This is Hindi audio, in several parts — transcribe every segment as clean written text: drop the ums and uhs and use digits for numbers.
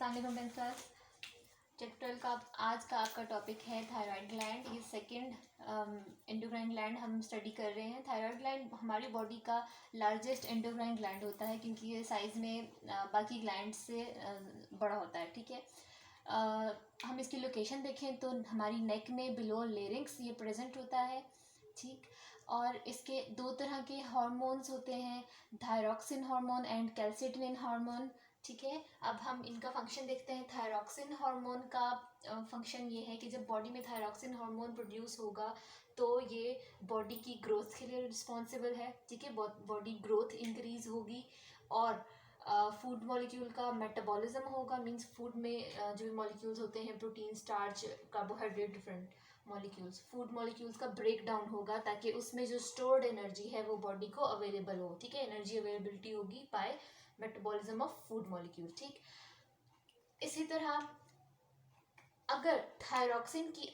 अस्सलाम वालेकुम। चैप्टर 12 का आज का आपका टॉपिक है थायराइड ग्लैंड। ये सेकंड एंडोक्राइन ग्लैंड हम स्टडी कर रहे हैं। थायराइड ग्लैंड हमारी बॉडी का लार्जेस्ट एंडोक्राइन ग्लैंड होता है क्योंकि ये साइज़ में बाकी ग्लैंड से बड़ा होता है। ठीक है, हम इसकी लोकेशन देखें तो हमारी नेक में बिलो लेरिंग्स ये प्रेजेंट होता है। ठीक, और इसके दो तरह के हार्मोन्स होते हैं, thyroxine hormone and calcitonin hormone. ठीक है, अब हम इनका फंक्शन देखते हैं। थायरॉक्सिन हार्मोन का फंक्शन ये है कि जब बॉडी में थायरॉक्सिन हार्मोन प्रोड्यूस होगा तो ये बॉडी की ग्रोथ के लिए रिस्पॉन्सिबल है। ठीक है, बॉडी ग्रोथ इंक्रीज होगी और फूड मॉलिक्यूल का मेटाबॉलिज्म होगा। मींस फूड में जो भी मॉलिक्यूल्स होते हैं, protein, starch, carbohydrate, different molecules, food molecules का ब्रेक डाउन होगा ताकि उसमें जो स्टोर्ड एनर्जी है वो बॉडी को अवेलेबल हो। ठीक है, एनर्जी अवेलेबिलिटी होगी by metabolism of food molecule. ठीक, इसी तरह अगर थायरॉक्सिन की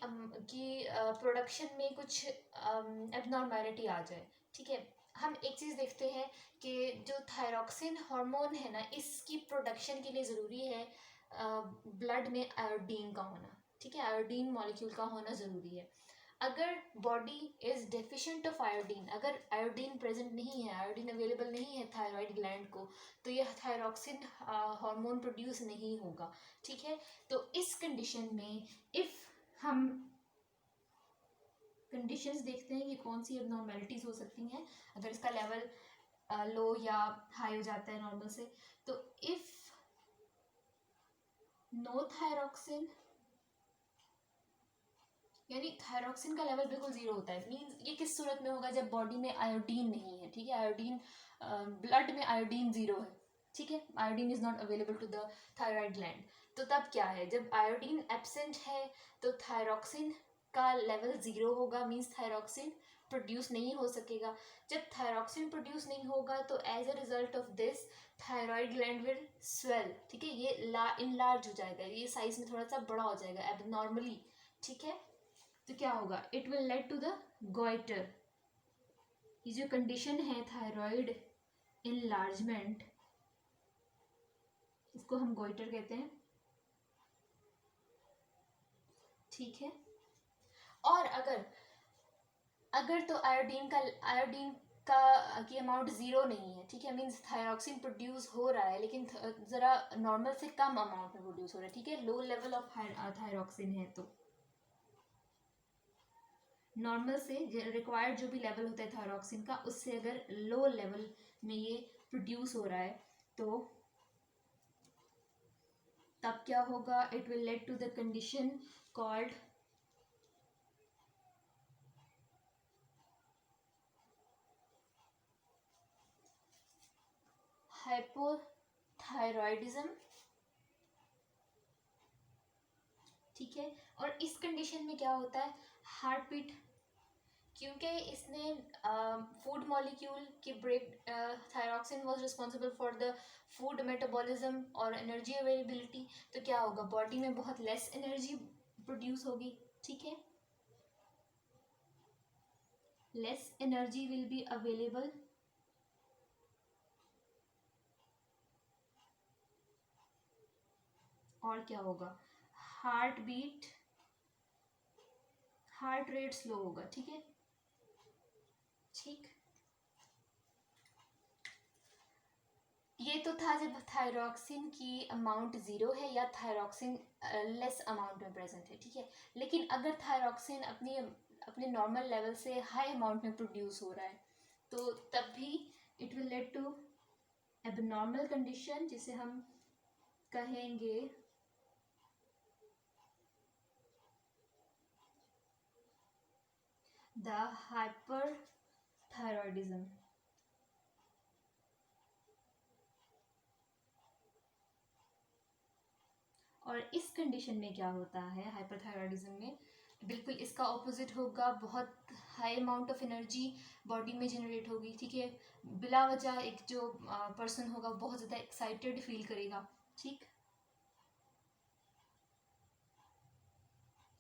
प्रोडक्शन में कुछ एबनॉर्मैलिटी आ जाए, ठीक है, हम एक चीज़ देखते हैं कि जो थायरॉक्सिन हार्मोन है ना, इसकी प्रोडक्शन के लिए ज़रूरी है ब्लड में आयोडीन का होना। ठीक है, आयोडीन मॉलिक्यूल का होना ज़रूरी है। अगर body is deficient of iodine, अगर आयोडीन प्रेजेंट नहीं है, आयोडीन अवेलेबल नहीं है थायराइड ग्लैंड को, तो यह थायरॉक्सिन हार्मोन प्रोड्यूस नहीं होगा। ठीक है, तो इस कंडीशन में इफ हम कंडीशंस देखते हैं कि कौन सी एबनॉर्मेलिटीज हो सकती हैं अगर इसका लेवल लो या हाई हो जाता है नॉर्मल से। तो इफ नो थायरॉक्सिन, यानी थायरॉक्सिन का लेवल बिल्कुल जीरो होता है, मींस ये किस सूरत में होगा, जब बॉडी में आयोडीन नहीं है। ठीक है, आयोडीन ब्लड में आयोडीन जीरो है। ठीक है, iodine is not available to the thyroid gland. तो तब क्या है, जब आयोडीन एब्सेंट है तो थायरॉक्सिन का लेवल जीरो होगा, मींस थायरॉक्सिन प्रोड्यूस नहीं हो सकेगा। जब थायरॉक्सिन प्रोड्यूस नहीं होगा तो as a result of this thyroid gland will swell. ठीक है, ये इनलार्ज हो जाएगा, ये साइज में थोड़ा सा बड़ा हो जाएगा एबनॉर्मली। ठीक है, तो क्या होगा, it will lead to the goiter. ये जो कंडीशन है थायराइड इनलार्जमेंट, इसको हम गोइटर कहते हैं। ठीक है, और अगर तो आयोडीन का की अमाउंट जीरो नहीं है। ठीक है, मींस थायरॉक्सिन प्रोड्यूस हो रहा है लेकिन जरा नॉर्मल से कम अमाउंट में प्रोड्यूस हो रहा है। ठीक है, लो लेवल ऑफ थायरॉक्सिन है, तो नॉर्मल से रिक्वायर्ड जो भी लेवल होता है थायरॉक्सिन का, उससे अगर लो लेवल में ये प्रोड्यूस हो रहा है तो तब क्या होगा, it will lead to the condition called hypothyroidism. ठीक है, और इस कंडीशन में क्या होता है, हार्ट बीट, क्योंकि इसने फूड मॉलिक्यूल की break, thyroxine was responsible for the food metabolism और एनर्जी अवेलेबिलिटी, तो क्या होगा, बॉडी में बहुत लेस एनर्जी प्रोड्यूस होगी। ठीक है, less energy will be available और क्या होगा, heart beat, heart rate slow होगा। ठीक है, ठीक, ये तो था जब थायरॉक्सिन की अमाउंट ज़ीरो है या थायरॉक्सिन लेस अमाउंट में प्रेजेंट है। ठीक है, लेकिन अगर थायरॉक्सिन अपने नॉर्मल लेवल से हाई अमाउंट में प्रोड्यूस हो रहा है तो तब भी it will lead to abnormal condition, जिसे हम कहेंगे द हाइपरथायरॉयडिज्म। और इस कंडीशन में क्या होता है, हाइपरथायरॉयडिज्म में बिल्कुल इसका ऑपोजिट होगा, बहुत high amount of energy body में जनरेट होगी। ठीक है, बिला वजह एक जो पर्सन होगा बहुत ज़्यादा एक्साइटेड फील करेगा। ठीक,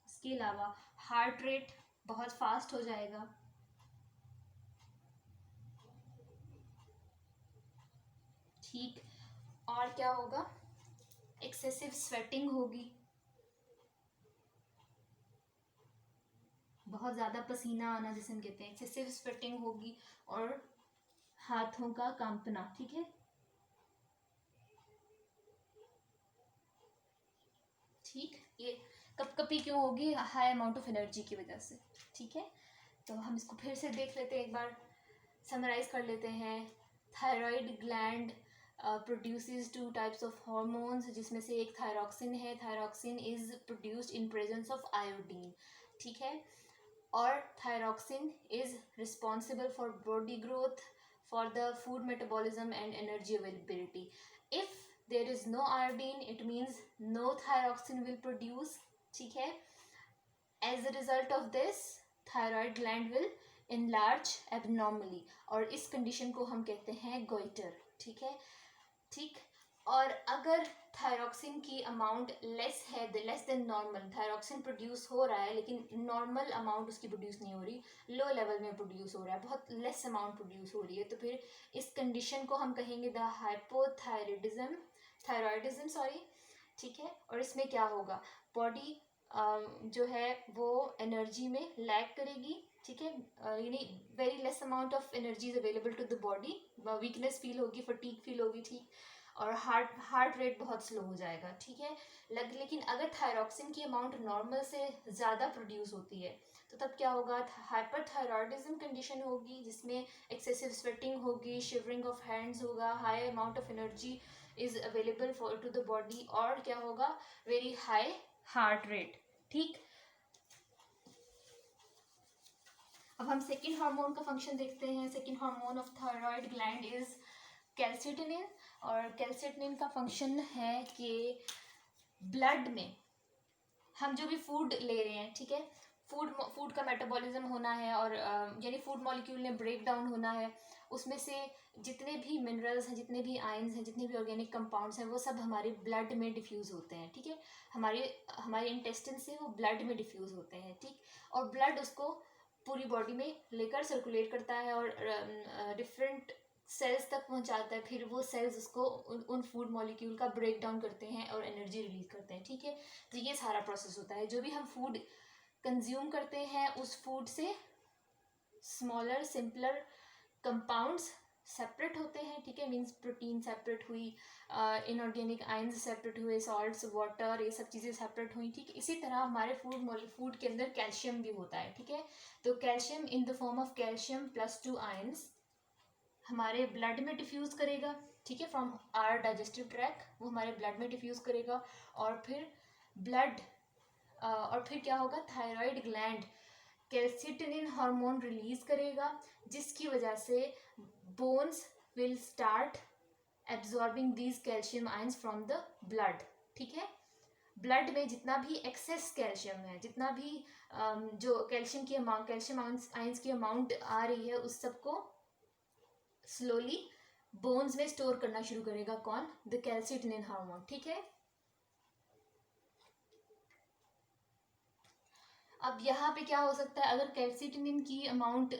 इसके अलावा हार्ट रेट बहुत फास्ट हो जाएगा। ठीक, और क्या होगा, एक्सेसिव स्वेटिंग होगी, बहुत ज़्यादा पसीना आना जिसे हम कहते हैं, एक्सेसिव स्वेटिंग होगी, और हाथों का कांपना, ठीक है। ठीक, ये कपकपी क्यों होगी? हाई अमाउंट ऑफ एनर्जी की वजह से, ठीक है। तो हम इसको फिर से देख लेते हैं, एक बार समराइज कर लेते हैं। Thyroid gland produces two types of hormones, जिसमें से एक थायरॉक्सिन है। Thyroxine is produced in presence of iodine, ठीक है। और thyroxine is responsible for body growth, for the food metabolism and energy availability. If there is no iodine, it means no thyroxine will produce, ठीक है। As a result of this thyroid gland will enlarge abnormally, और इस कंडीशन को हम कहते हैं गोइटर, ठीक है। ठीक, और अगर थायरॉक्सिन की अमाउंट लेस है, less than normal, thyroxine produce हो रहा है लेकिन नॉर्मल अमाउंट उसकी प्रोड्यूस नहीं हो रही, लो लेवल में प्रोड्यूस हो रहा है, बहुत लेस अमाउंट प्रोड्यूस हो रही है, तो फिर इस कंडीशन को हम कहेंगे द हाइपोथायरॉयडिज्म, थायरॉयडिज्म सॉरी, ठीक है। और इसमें क्या होगा, बॉडी जो है वो एनर्जी में लैक करेगी, ठीक है, यानी very less amount of energy is available to the body, weakness feel होगी, फटीग फील होगी, ठीक, और हार्ट रेट बहुत स्लो हो जाएगा, ठीक है। लेकिन अगर थायरॉक्सिन की अमाउंट नॉर्मल से ज़्यादा प्रोड्यूस होती है तो तब क्या होगा, हाइपरथायरॉयडिज्म कंडीशन होगी, जिसमें एक्सेसिव स्वेटिंग होगी, शिवरिंग ऑफ हैंड्स होगा, high amount of energy is available for to the body, और क्या होगा, वेरी हाई हार्ट रेट, ठीक। अब हम सेकेंड हार्मोन का फंक्शन देखते हैं। Second hormone of thyroid gland is calcitonin, और कैल्सिटोनिन का फंक्शन है कि ब्लड में हम जो भी फूड ले रहे हैं, ठीक है, फूड का मेटाबॉलिज्म होना है, और यानी फूड मॉलिक्यूल ने ब्रेक डाउन होना है, उसमें से जितने भी मिनरल्स हैं, जितने भी आयंस हैं, जितने भी ऑर्गेनिक कंपाउंड्स हैं, वो सब हमारे ब्लड में डिफ्यूज़ होते हैं, ठीक है, हमारे इंटेस्टिन से वो ब्लड में डिफ्यूज़ होते हैं, ठीक। और ब्लड उसको पूरी बॉडी में लेकर सर्कुलेट करता है और डिफरेंट सेल्स तक पहुंचाता है, फिर वो सेल्स उसको उन फूड मॉलिक्यूल का ब्रेक डाउन करते हैं और एनर्जी रिलीज करते हैं, ठीक है। तो ये सारा प्रोसेस होता है, जो भी हम फूड कंज्यूम करते हैं उस फूड से स्मॉलर सिंपलर कंपाउंड्स सेपरेट होते हैं, ठीक है, मीन्स प्रोटीन सेपरेट हुई, इनऑर्गेनिक आयंस सेपरेट हुए, सॉल्ट्स, वाटर, ये सब चीज़ें सेपरेट हुई, ठीक। इसी तरह हमारे फूड के अंदर कैल्शियम भी होता है, ठीक है। तो calcium in the form of calcium +2 ions हमारे ब्लड में डिफ्यूज़ करेगा, ठीक है, फ्रॉम आवर डाइजेस्टिव ट्रैक, वो हमारे ब्लड में डिफ्यूज़ करेगा, और फिर क्या होगा, thyroid gland calcitonin hormone release करेगा, जिसकी वजह से bones will start absorbing these calcium ions from the blood, ठीक है। ब्लड में जितना भी एक्सेस कैल्शियम है, जितना भी जो कैल्शियम आयंस की अमाउंट आ रही है, उस सबको स्लोली बोन्स में स्टोर करना शुरू करेगा, कौन, द कैल्सिटोनिन हार्मोन, ठीक है। अब यहाँ पे क्या हो सकता है, अगर कैल्सिटोनिन की अमाउंट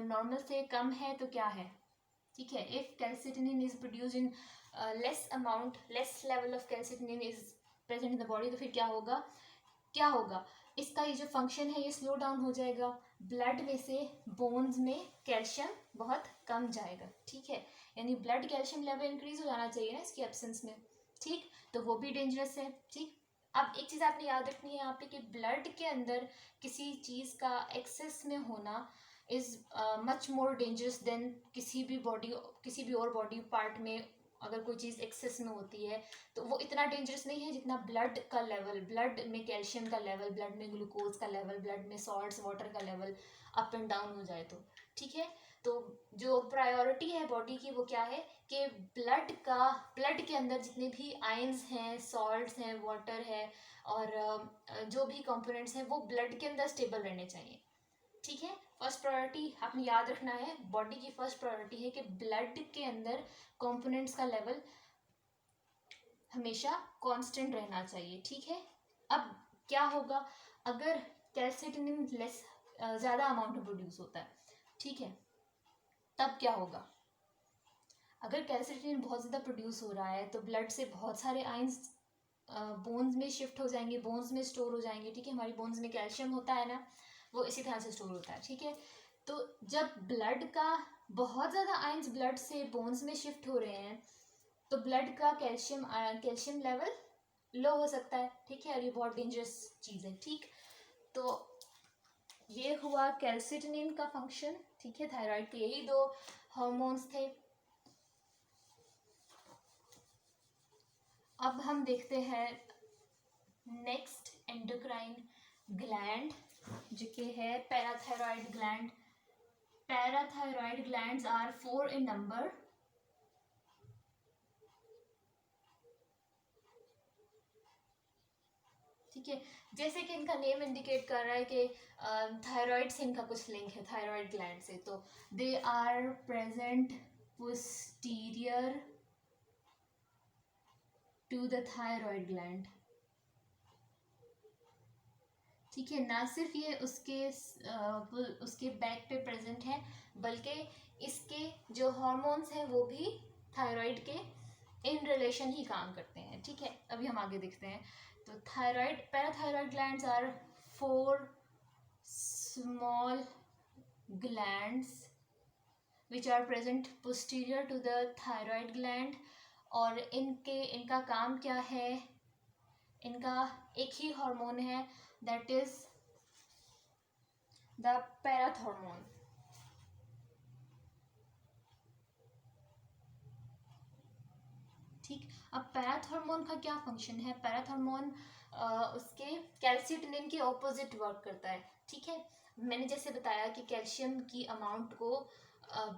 नॉर्मल से कम है तो क्या है, ठीक है, if calcitonin is produce in less level of calcitonin is present in the body, तो फिर क्या होगा, इसका ये जो फंक्शन है ये स्लो डाउन हो जाएगा, ब्लड में से बोन्स में कैल्शियम बहुत कम जाएगा, ठीक है, यानी ब्लड कैल्शियम लेवल इंक्रीज हो जाना चाहिए ना इसकी एब्सेंस में, ठीक, तो वो भी डेंजरस है, ठीक। अब एक चीज़ आपने याद रखनी है यहाँ पे कि ब्लड के अंदर किसी चीज़ का एक्सेस में होना is much more dangerous than किसी भी और बॉडी पार्ट में अगर कोई चीज़ एक्सेस में होती है तो वो इतना डेंजरस नहीं है जितना ब्लड का लेवल, ब्लड में कैल्शियम का लेवल, ब्लड में ग्लूकोज का लेवल, ब्लड में सॉल्ट्स वाटर का लेवल अप एंड डाउन हो जाए तो, ठीक है। तो जो प्रायोरिटी है बॉडी की वो क्या है कि ब्लड के अंदर जितने भी आयंस हैं, सॉल्ट्स हैं, वाटर है, और जो भी कंपोनेंट्स हैं वो ब्लड के अंदर स्टेबल रहने चाहिए, ठीक है। फर्स्ट प्रायोरिटी आपने याद रखना है, बॉडी की फर्स्ट प्रायोरिटी है कि ब्लड के अंदर कंपोनेंट्स का लेवल हमेशा कांस्टेंट रहना चाहिए, ठीक है। अब क्या होगा अगर कैल्सिटोनिन ज़्यादा अमाउंट में प्रोड्यूस होता है, ठीक है, तब क्या होगा, अगर कैल्सिटोनिन बहुत ज़्यादा प्रोड्यूस हो रहा है तो ब्लड से बहुत सारे आयंस बोन्स में शिफ्ट हो जाएंगे, बोन्स में स्टोर हो जाएंगे, ठीक है। हमारी बोन्स में कैल्शियम होता है ना, वो इसी तरह से स्टोर होता है, ठीक है। तो जब ब्लड का बहुत ज़्यादा आयंस ब्लड से बोन्स में शिफ्ट हो रहे हैं तो ब्लड का कैल्शियम लेवल लो हो सकता है, ठीक है। और ये बहुत डेंजरस चीज़ है, ठीक। तो ये हुआ कैल्सिटोनिन का फंक्शन, ठीक है। थायराइड के यही दो हार्मोन्स थे। अब हम देखते हैं नेक्स्ट एंडोक्राइन ग्लैंड, जो कि है parathyroid gland. Parathyroid glands are 4 in number। ठीक है, जैसे कि इनका नेम इंडिकेट कर रहा है कि थायराइड से इनका कुछ लिंक है, थायराइड ग्लैंड से। तो they are present posterior to the thyroid gland, ठीक है। ना सिर्फ ये उसके बैक पे प्रेजेंट है, बल्कि इसके जो हार्मोन्स हैं वो भी थायराइड के इन रिलेशन ही काम करते हैं, ठीक है। अभी हम आगे देखते हैं। तो thyroid parathyroid glands are 4 small glands which are present posterior to the thyroid gland। और इनका काम क्या है, इनका एक ही हार्मोन है, दैट इज द पैराथॉर्मोन, ठीक। अब पैराथॉर्मोन का क्या फंक्शन है, पैराथॉर्मोन उसके कैल्सिटोनिन के ऑपोजिट वर्क करता है, ठीक है। मैंने जैसे बताया कि कैल्शियम की अमाउंट को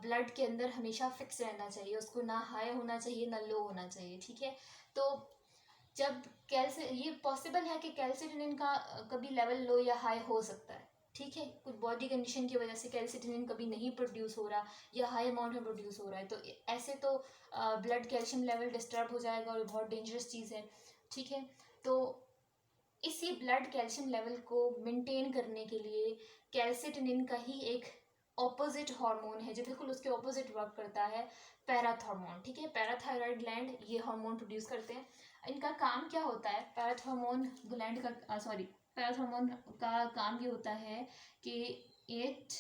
ब्लड के अंदर हमेशा फिक्स रहना चाहिए, उसको ना हाई होना चाहिए ना लो होना चाहिए, ठीक है। तो जब ये पॉसिबल है कि कैल्सिटोनिन का कभी लेवल लो या हाई हो सकता है, ठीक है। कुछ बॉडी कंडीशन की वजह से कैल्सिटोनिन कभी नहीं प्रोड्यूस हो रहा या हाई अमाउंट में प्रोड्यूस हो रहा है, तो ऐसे तो ब्लड कैल्शियम लेवल डिस्टर्ब हो जाएगा और बहुत डेंजरस चीज़ है, ठीक है। तो इसी ब्लड कैल्शियम लेवल को मेंटेन करने के लिए कैल्सिटोनिन का ही एक ऑपोजिट हार्मोन है जो बिल्कुल उसके ऑपोजिट वर्क करता है, पैराथॉर्मोन, ठीक है। पैराथायरॉयड ग्लैंड ये हार्मोन प्रोड्यूस करते हैं। इनका काम क्या होता है, पैराथॉर्मोन का काम ये होता है कि it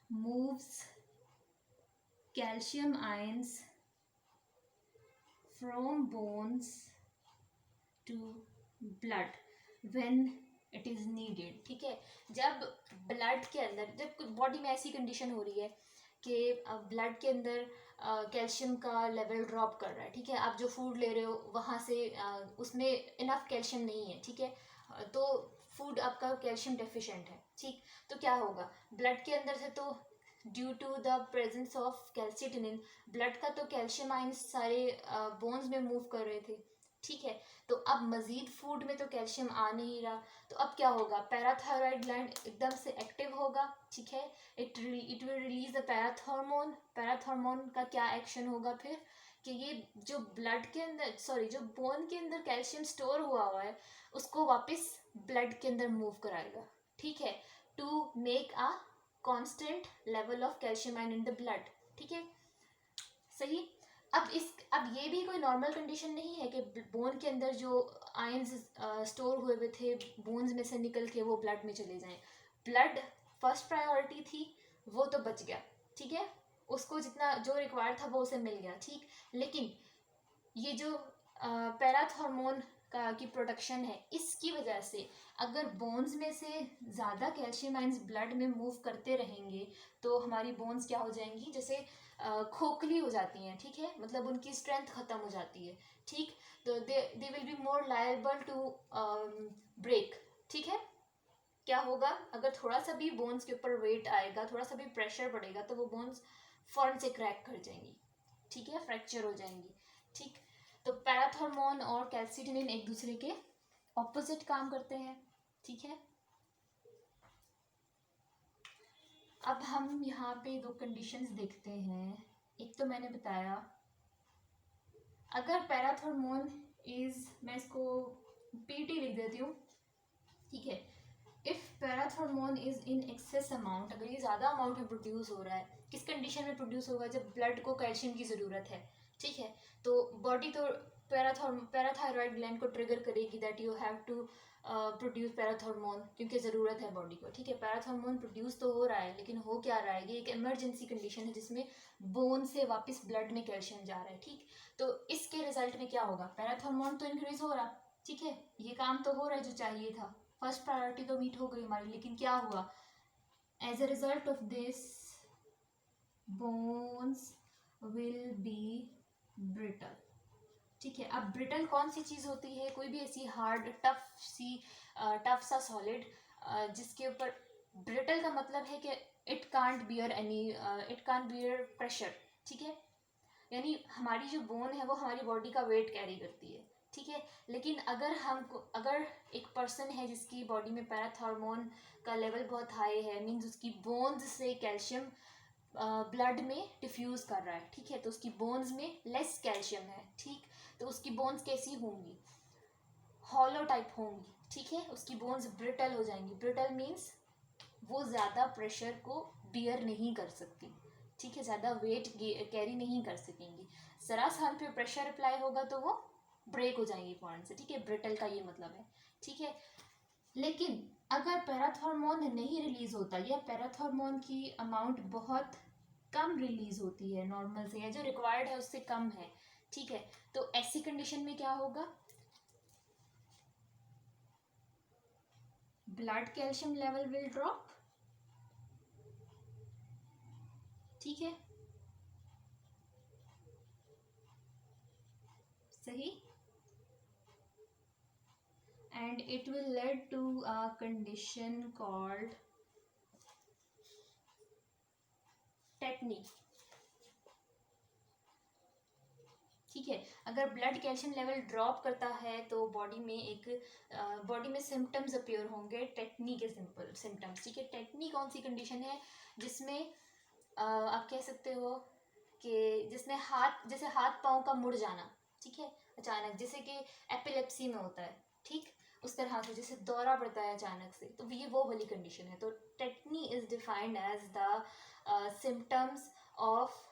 moves calcium ions from bones to blood when it is needed, ठीक है। जब ब्लड के अंदर, जब बॉडी में ऐसी कंडीशन हो रही है कि ब्लड के अंदर कैल्शियम का लेवल ड्रॉप कर रहा है, ठीक है। आप जो फूड ले रहे हो वहाँ से उसमें इनफ कैल्शियम नहीं है, ठीक है। तो फूड आपका कैल्शियम डेफिशिएंट है, ठीक। तो क्या होगा, ब्लड के अंदर से तो due to the presence of calcitonin blood का तो कैल्शियम आयंस सारे बोन्स में मूव कर रहे थे, ठीक है। तो अब मजीद फूड में तो कैल्शियम आ नहीं रहा, तो अब क्या होगा, पैराथायरॉयड ग्लैंड एकदम से एक्टिव होगा, ठीक है। It will release the parathormone. Parathormone का क्या एक्शन होगा फिर कि ये जो ब्लड के अंदर जो बोन के अंदर कैल्शियम स्टोर हुआ है उसको वापस ब्लड के अंदर मूव कराएगा, ठीक है, to make a constant level of calcium ion in the blood, ठीक है, सही। अब ये भी कोई नॉर्मल कंडीशन नहीं है कि बोन के अंदर जो आयंस स्टोर हुए थे बोन्स में से निकल के वो ब्लड में चले जाएं। ब्लड फर्स्ट प्रायोरिटी थी, वो तो बच गया, ठीक है, उसको जितना जो रिक्वायर्ड था वो उसे मिल गया, ठीक। लेकिन ये जो पैराथॉर्मोन की प्रोडक्शन है, इसकी वजह से अगर बोन्स में से ज़्यादा कैल्शियम आयंस ब्लड में मूव करते रहेंगे तो हमारी बोन्स क्या हो जाएंगी, जैसे खोखली हो जाती हैं, ठीक है, मतलब उनकी स्ट्रेंथ ख़त्म हो जाती है, ठीक। तो they will be more liable to break, ठीक है। क्या होगा, अगर थोड़ा सा भी बोन्स के ऊपर वेट आएगा, थोड़ा सा भी प्रेशर पड़ेगा तो वो बोन्स फौरन से क्रैक कर जाएंगी, ठीक है, फ्रैक्चर हो जाएंगी, ठीक। तो पैराथॉर्मोन और कैल्सिटोनिन एक दूसरे के ऑपोजिट काम करते हैं, ठीक है। अब हम यहाँ पे दो कंडीशंस देखते हैं। एक तो मैंने बताया अगर पैराथॉर्मोन इज, मैं इसको पीटी लिख देती हूँ, ठीक है। If parathormone is in excess amount, अगर ये ज़्यादा अमाउंट में प्रोड्यूस हो रहा है, किस कंडीशन में प्रोड्यूस होगा, जब ब्लड को कैल्शियम की ज़रूरत है, ठीक है। तो बॉडी तो पैराथायरॉयड ग्लैंड को ट्रिगर करेगी that you have to produce parathormone, क्योंकि ज़रूरत है बॉडी को। ठीक है, पैराथॉर्मोन प्रोड्यूस तो हो रहा है, लेकिन हो क्या रहा है, ये एक इमरजेंसी कंडीशन है जिसमें बोन से वापस ब्लड में कैल्शियम जा रहा है। ठीक, तो इसके रिजल्ट में क्या होगा, पैराथॉर्मोन तो इंक्रीज हो रहा। ठीक है, ये काम तो हो रहा है जो चाहिए था, फर्स्ट प्रायोरिटी तो मीट हो गई हमारी, लेकिन क्या हुआ, as a result of this bones will be brittle. ठीक है, अब ब्रिटल कौन सी चीज़ होती है, कोई भी ऐसी हार्ड टफ सा सॉलिड जिसके ऊपर, ब्रिटल का मतलब है कि इट कांट बियर प्रेशर। ठीक है, यानी हमारी जो बोन है वो हमारी बॉडी का वेट कैरी करती है। ठीक है, लेकिन अगर एक पर्सन है जिसकी बॉडी में पैराथॉर्मोन का लेवल बहुत हाई है, मीन्स उसकी बोन्स से कैल्शियम ब्लड में डिफ्यूज कर रहा है। ठीक है, तो उसकी बोन्स में लेस कैल्शियम है। ठीक, तो उसकी बोन्स कैसी होंगी, हॉलो टाइप होंगी। ठीक है, उसकी बोन्स ब्रिटल हो जाएंगी। ब्रिटल मीन्स वो ज़्यादा प्रेशर को बियर नहीं कर सकती। ठीक है, ज़्यादा वेट कैरी नहीं कर सकेंगी, ज़रा सा पे प्रेशर अप्लाई होगा तो वो ब्रेक हो जाएंगी पॉइंट से। ठीक है, ब्रिटल का ये मतलब है। ठीक है, लेकिन अगर पैराथॉर्मोन नहीं रिलीज होता या पैराथॉर्मोन की अमाउंट बहुत कम रिलीज होती है नॉर्मल से, या जो रिक्वायर्ड है उससे कम है, ठीक है, तो ऐसी कंडीशन में क्या होगा, blood calcium level will drop. ठीक है, सही, and it will lead to a condition called tetani. ठीक है, अगर ब्लड कैल्शियम लेवल ड्रॉप करता है तो बॉडी में सिम्टम्स अपीयर होंगे, टेटनी के सिम्टम्स। ठीक है, टेटनी कौन सी कंडीशन है जिसमें आप कह सकते हो कि जिसमें जैसे हाथ पाँव का मुड़ जाना। ठीक है, अचानक, जैसे कि एपिलेप्सी में होता है। ठीक, उस तरह से जैसे दौरा पड़ता है अचानक से, तो ये वो वाली कंडीशन है। तो tetany is defined as the symptoms of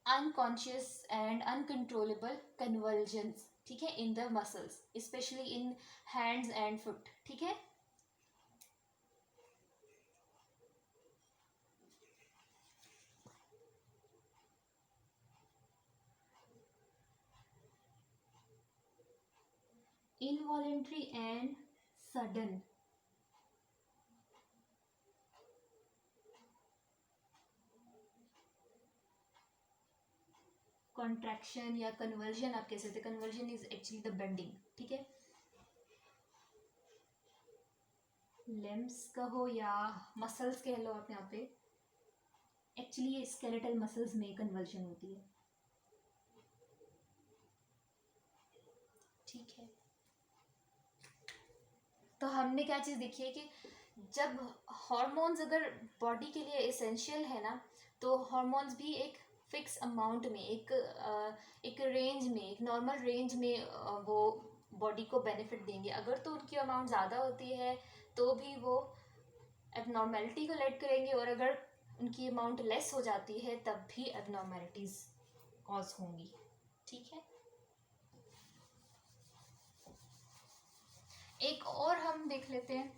unconscious and uncontrollable convulsions, ठीक है, in the muscles, especially in hands and foot। ठीक है, involuntary and sudden कॉन्ट्रैक्शन या कन्वर्जन आप कह सकते हैं। Conversion is actually the bending. ठीक है, लिम्स कहो या मसल्स कह लो आप यहाँ पे, एक्चुअली ये स्केलेटल मसल्स में कन्वर्जन होती है। ठीक है, तो हमने क्या चीज़ देखी है कि जब हॉर्मोन्स अगर बॉडी के लिए एसेंशियल है ना, तो हॉर्मोन्स भी एक फिक्स अमाउंट में, एक रेंज में, एक नॉर्मल रेंज में वो बॉडी को बेनिफिट देंगे। अगर तो उनकी अमाउंट ज़्यादा होती है तो भी वो एबनॉर्मेलिटी को लेट करेंगे, और अगर उनकी अमाउंट लेस हो जाती है तब भी एबनॉर्मेलिटीज कॉज होंगी। ठीक है, एक और हम देख लेते हैं,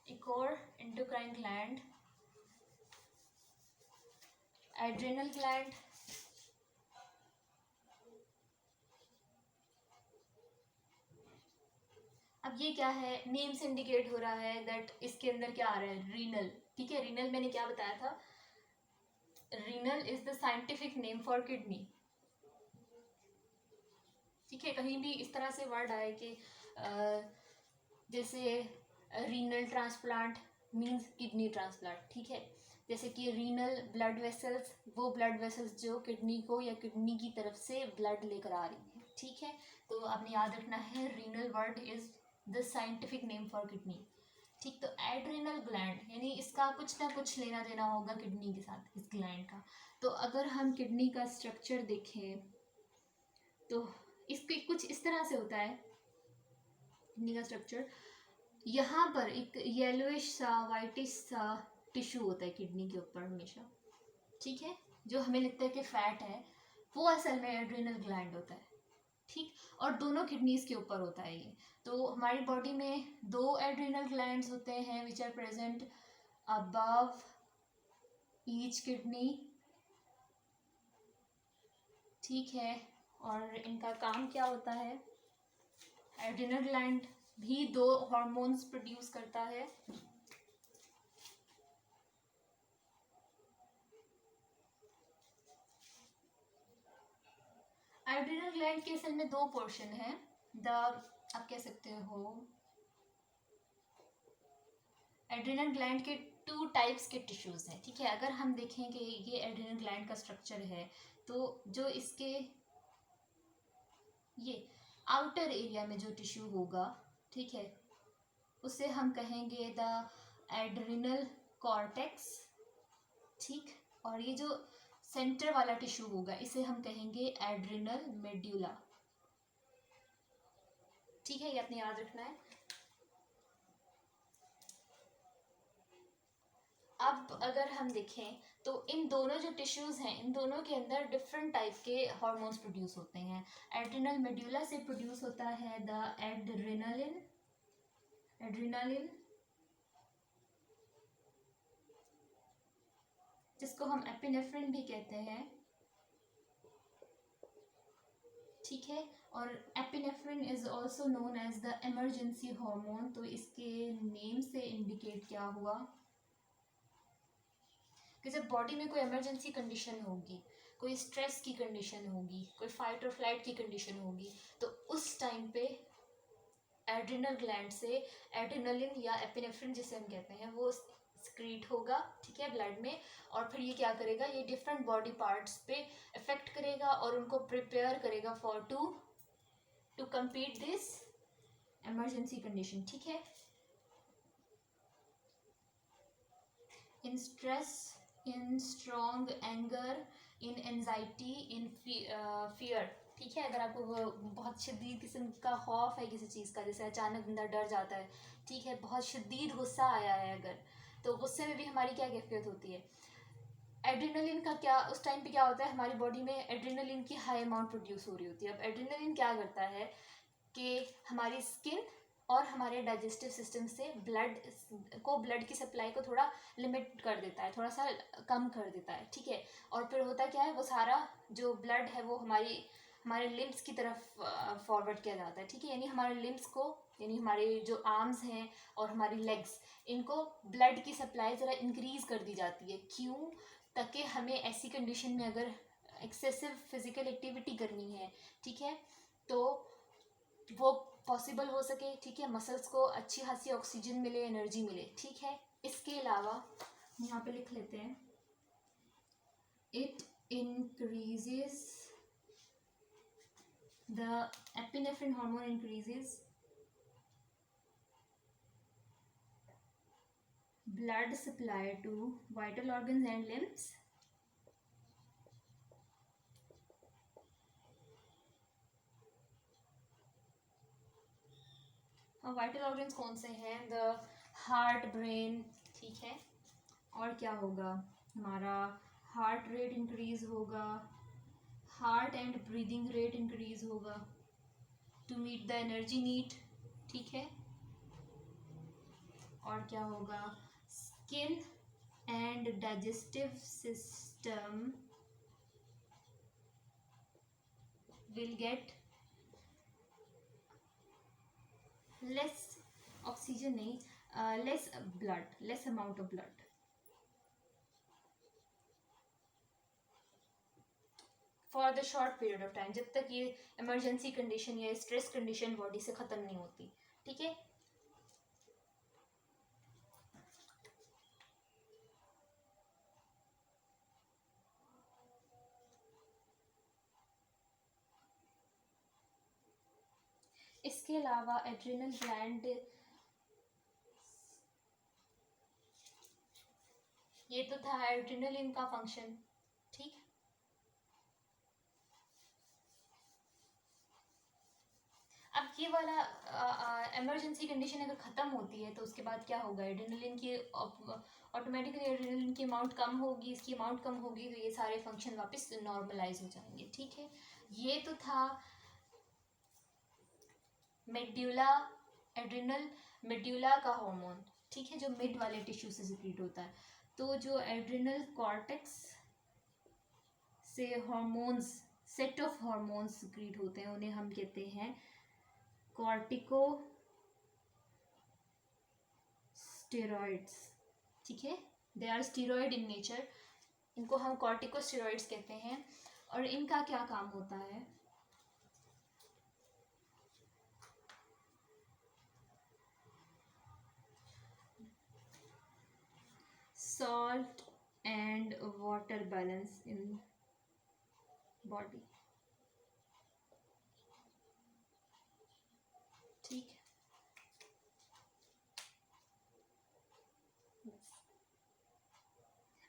एक और एंडोक्राइन ग्लैंड, एड्रेनल ग्लैंड। अब ये क्या है, नेम से इंडिकेट हो रहा है दैट इसके अंदर क्या आ रहा है, रीनल। ठीक है, रीनल मैंने क्या बताया था, renal is the scientific name for kidney. ठीक है, कहीं भी इस तरह से वर्ड आए कि जैसे renal transplant means kidney transplant. ठीक है, जैसे कि रीनल ब्लड वेसल्स, वो ब्लड वेसल्स जो किडनी को या किडनी की तरफ से ब्लड लेकर आ रही है। ठीक है, तो आपने याद रखना है renal word is the scientific name for kidney. ठीक, तो एड्रेनल ग्लैंड यानी इसका कुछ ना कुछ लेना देना होगा किडनी के साथ, इस ग्लैंड का। तो अगर हम किडनी का स्ट्रक्चर देखें तो इसके कुछ इस तरह से होता है किडनी का स्ट्रक्चर। यहाँ पर एक येलोइश सा वाइटिश सा टिश्यू होता है किडनी के ऊपर हमेशा। ठीक है, जो हमें लगता है कि फैट है, वो असल में एड्रिनल ग्लैंड होता है, ठीक। और दोनों किडनीज के ऊपर होता है ये। तो हमारी बॉडी में 2 एड्रिनल ग्लैंड्स होते हैं which are present above each kidney, ठीक है। और इनका काम क्या होता है? एड्रिनल ग्लैंड भी 2 हार्मोन्स प्रोड्यूस करता है। एड्रिनल ग्लैंड के असल में 2 पोर्शन है। आप कह सकते हो एड्रिनल ग्लैंड के 2 टाइप्स के टिश्यूज हैं, ठीक है। अगर हम देखें कि ये एड्रिनल ग्लैंड का स्ट्रक्चर है, तो जो इसके ये आउटर एरिया में जो टिश्यू होगा, ठीक है, उसे हम कहेंगे द एड्रिनल कॉर्टेक्स, ठीक। और ये जो सेंटर वाला टिश्यू होगा इसे हम कहेंगे एड्रिनल मेड्यूला, ठीक है। ये आपने याद रखना है। अब अगर हम देखें तो इन दोनों जो टिश्यूज हैं, इन दोनों के अंदर डिफरेंट टाइप के हार्मोन्स प्रोड्यूस होते हैं। एड्रिनल मेड्यूला से प्रोड्यूस होता है द एड्रिनालिन, जिसको हम एपिनेफ्रिन भी कहते हैं, ठीक है। और epinephrine is also known as the emergency hormone. तो इसके नेम से इंडिकेट क्या हुआ कि जब बॉडी में कोई इमरजेंसी कंडीशन होगी, कोई स्ट्रेस की कंडीशन होगी, कोई फाइट और फ्लाइट की कंडीशन होगी, तो उस टाइम पे एड्रिनल ग्लैंड से एड्रिनलिन या एपिनेफ्रिन जिसे हम कहते हैं वो स्क्रीट होगा, ठीक है, ब्लड में। और फिर ये क्या करेगा, ये डिफरेंट बॉडी पार्ट्स पे इफेक्ट करेगा और उनको प्रिपेयर करेगा for to complete this emergency condition, ठीक है। In stress, in strong anger, in anxiety, in fear, ठीक है। अगर आपको बहुत शदीद किस्म का खौफ है किसी चीज़ का, जैसे अचानक बंदा डर जाता है, ठीक है, बहुत शदीद गुस्सा आया है अगर, तो गुस्से में भी हमारी क्या कैफियत होती है, एड्रिनलिन का क्या उस टाइम पे क्या होता है, हमारी बॉडी में एड्रिनलिन की हाई अमाउंट प्रोड्यूस हो रही होती है। अब एड्रिनलिन क्या करता है कि हमारी स्किन और हमारे डाइजेस्टिव सिस्टम से ब्लड की सप्लाई को थोड़ा लिमिट कर देता है, थोड़ा सा कम कर देता है, ठीक है। और फिर होता क्या है, वो सारा जो ब्लड है वो हमारे लिम्स की तरफ फॉरवर्ड किया जाता है, ठीक है। यानी हमारे लिम्स को, यानी हमारे जो आर्म्स हैं और हमारी लेग्स, इनको ब्लड की सप्लाई ज़रा इंक्रीज़ कर दी जाती है। क्यों? ताकि हमें ऐसी कंडीशन में अगर एक्सेसिव फिजिकल एक्टिविटी करनी है, ठीक है, तो वो पॉसिबल हो सके, ठीक है, मसल्स को अच्छी खासी ऑक्सीजन मिले, एनर्जी मिले, ठीक है। इसके अलावा यहाँ पे लिख लेते हैं, it increases the epinephrine hormone increases blood supply to vital organs and limbs, और वाइटल ऑर्गन्स कौन से हैं, द हार्ट, ब्रेन, ठीक है। और क्या होगा, हमारा हार्ट रेट इंक्रीज होगा, heart and breathing rate increase होगा to meet the energy need, ठीक है। और क्या होगा, skin and digestive system will get less oxygen नहीं, less amount of blood, for the short period of time, जब तक ये इमरजेंसी कंडीशन या स्ट्रेस कंडीशन बॉडी से ख़त्म नहीं होती, ठीक है। इसके अलावा एड्रिनल ग्लैंड, ये तो था एड्रिनलिन का फंक्शन, ठीक। अब ये वाला इमरजेंसी कंडीशन अगर ख़त्म होती है तो उसके बाद क्या होगा, एड्रेनलिन की ऑटोमेटिकली एड्रेनलिन की अमाउंट कम होगी, इसकी अमाउंट कम होगी तो ये सारे फंक्शन वापस नॉर्मलाइज हो जाएंगे। ठीक है, ये तो था मेड्यूला एड्रिनल मेड्यूला का हार्मोन। ठीक है, जो मिड वाले टिश्यू से सिक्रीट होता है। तो जो एड्रिनल कॉर्टेक्स से hormones, set of hormones secrete होते हैं, उन्हें हम कहते हैं कॉर्टिको स्टेरॉइड्स। ठीक है, they are steroid in nature, इनको हम कॉर्टिकोस्टेरॉइड्स कहते हैं। और इनका क्या काम होता है, salt and water balance in body। ठीक है,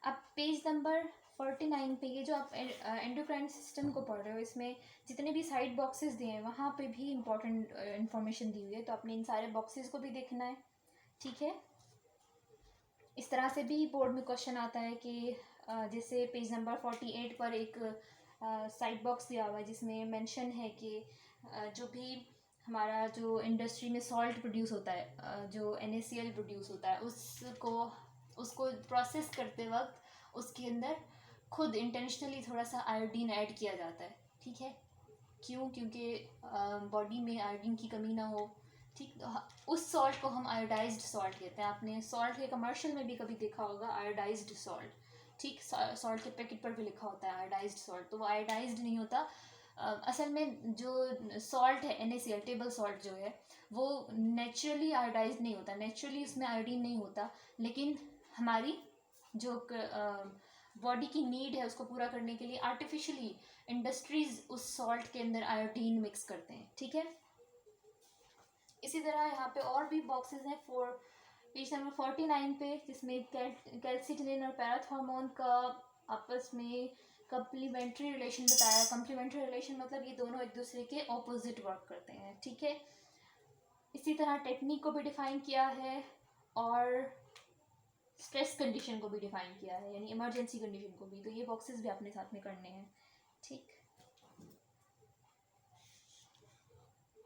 अब पेज नंबर 49 पे ये जो आप एंडोक्राइन सिस्टम को पढ़ रहे हो, इसमें जितने भी साइड बॉक्सेस दिए हैं वहाँ पे भी इंपॉर्टेंट इंफॉर्मेशन दी हुई है, तो आपने इन सारे बॉक्सेस को भी देखना है। ठीक है, इस तरह से भी बोर्ड में क्वेश्चन आता है कि जैसे पेज नंबर 48 पर एक साइड बॉक्स दिया हुआ है जिसमें मेंशन है कि जो भी हमारा जो इंडस्ट्री में सॉल्ट प्रोड्यूस होता है, जो NaCl प्रोड्यूस होता है, उसको प्रोसेस करते वक्त उसके अंदर खुद इंटेंशनली थोड़ा सा आयोडीन ऐड किया जाता है। ठीक है, क्यों, क्योंकि बॉडी में आयोडीन की कमी ना हो। ठीक, उस सॉल्ट को हम आयोडाइज्ड सॉल्ट कहते हैं। आपने सॉल्ट के कमर्शियल में भी कभी देखा होगा आयोडाइज्ड सॉल्ट। ठीक, सॉल्ट के पैकेट पर भी लिखा होता है आयोडाइज्ड सॉल्ट, तो वो आयोडाइज्ड नहीं होता। असल में जो सॉल्ट है NaCl टेबल सॉल्ट जो है वो नेचुरली आयोडाइज्ड नहीं होता, नेचुरली उसमें आयोडीन नहीं होता, लेकिन हमारी जो बॉडी की नीड है उसको पूरा करने के लिए आर्टिफिशियली इंडस्ट्रीज उस सॉल्ट के अंदर आयोडीन मिक्स करते हैं। ठीक है, इसी तरह यहाँ पे और भी बॉक्सेस हैं पेज नंबर 49 पे, जिसमें कैल्सिटिनिन और पैराथॉर्मोन का आपस में कम्प्लीमेंट्री रिलेशन बताया। कम्प्लीमेंट्री रिलेशन मतलब ये दोनों एक दूसरे के ऑपोजिट वर्क करते हैं। ठीक है, इसी तरह टेक्निक को भी डिफाइन किया है और स्ट्रेस कंडीशन को भी डिफाइन किया है, यानी इमरजेंसी कंडीशन को भी। तो ये बॉक्सेस भी अपने साथ में करने हैं। ठीक।